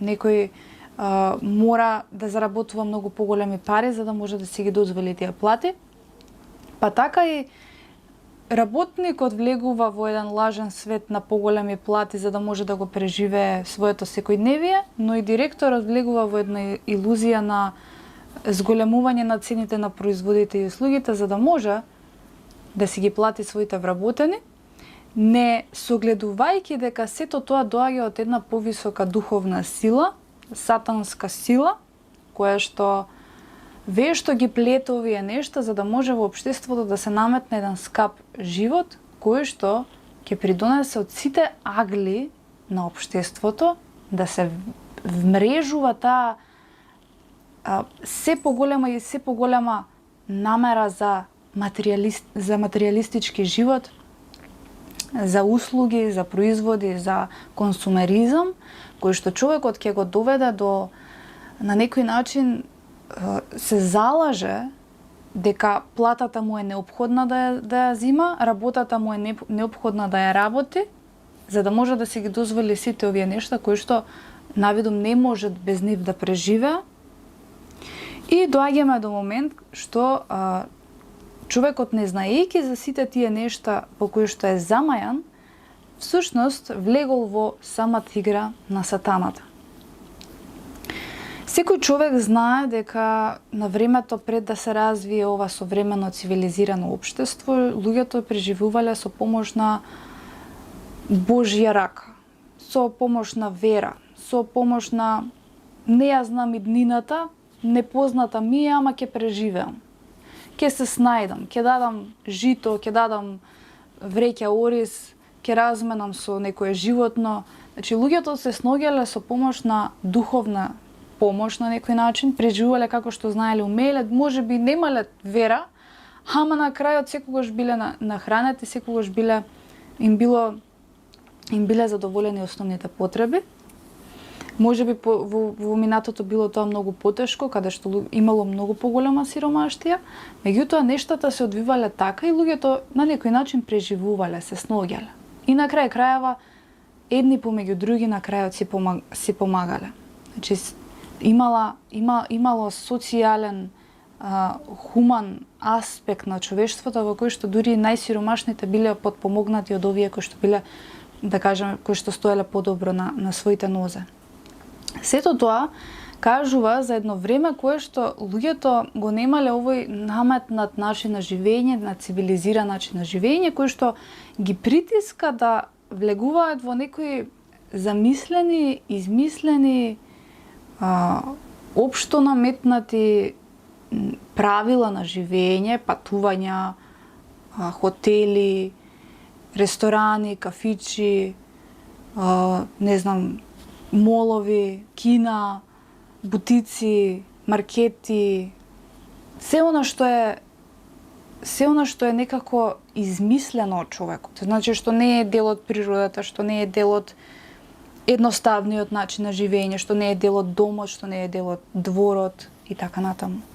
некој мора да заработува многу поголеми пари за да може да си ги дозволи тие плати. Па така и работникот влегува во еден лажен свет на поголеми плати за да може да го преживее своето секојдневие, но и директорот влегува во една илузија на зголемување на цените на производите и услугите за да може да си ги плати своите вработени, не согледувајќи дека сето тоа доаѓа од една повисока духовна сила, сатанска сила, која што вешто ги плете овие нешта за да може во општеството да се наметне еден скап живот, кој што ќе придонесе од сите агли на општеството да се вмрежува таа се поголема и се поголема намера за материјалистички живот, за услуги, за производи, за консумеризам, кој што човекот ќе го доведе до на некој начин се залаже дека платата му е неопходна да ја зима, работата му е неопходна да ја работи, за да може да си ги дозволи сите овие нешта кои што навидум не може без нив да преживеа. И доаѓаме до момент што човекот, не знаејќи за сите тие нешта по кои што е замајан, всушност влегол во самата игра на сатаната. Секој човек знае дека на времето пред да се развие ова современо цивилизирано општество, луѓето преживувале со помош на Божја рака, со помош на вера, со помош на не ја знам иднината, непозната ми е, ама ќе преживеам. Ќе се снајдам, ќе дадам жито, ќе дадам вреќа ориз, ќе разменам со некое животно. Значи, луѓето се снаоѓале со помош на духовна помош на некој начин, преживувале како што знаеле, умееле, можеби немале вера, ама на крајот секогаш биле нахранети, секогаш им биле задоволени основните потреби. Можеби во минатото било тоа многу потешко, каде што имало многу поголема сиромаштија, меѓутоа нештата се одвивале така и луѓето на некој начин преживувале, се снаоѓале. И на крај крајава едни помеѓу други на крајот си помагале. Значи имало социјален, хуман аспект на човештвото во кој што дури најсиромашните биле потпомогнати од овие кои што биле, да кажеме, кои што стоеле подобро на своите нозе. Сето тоа кажува за едно време кое што луѓето го немале овој наметнат начин на живење, на цивилизиран начин на живење, кој што ги притиска да влегуваат во некои замислени, измислени, општо наметнати правила на живење, патувања, хотели, ресторани, кафичи, не знам, молови, кина, бутици, маркети, се она што е некако измислено од човекот. Значи што не е дел од природата, што не е дел од едноставниот начин на живење, што не е дел од домот, што не е дел од дворот и така натаму.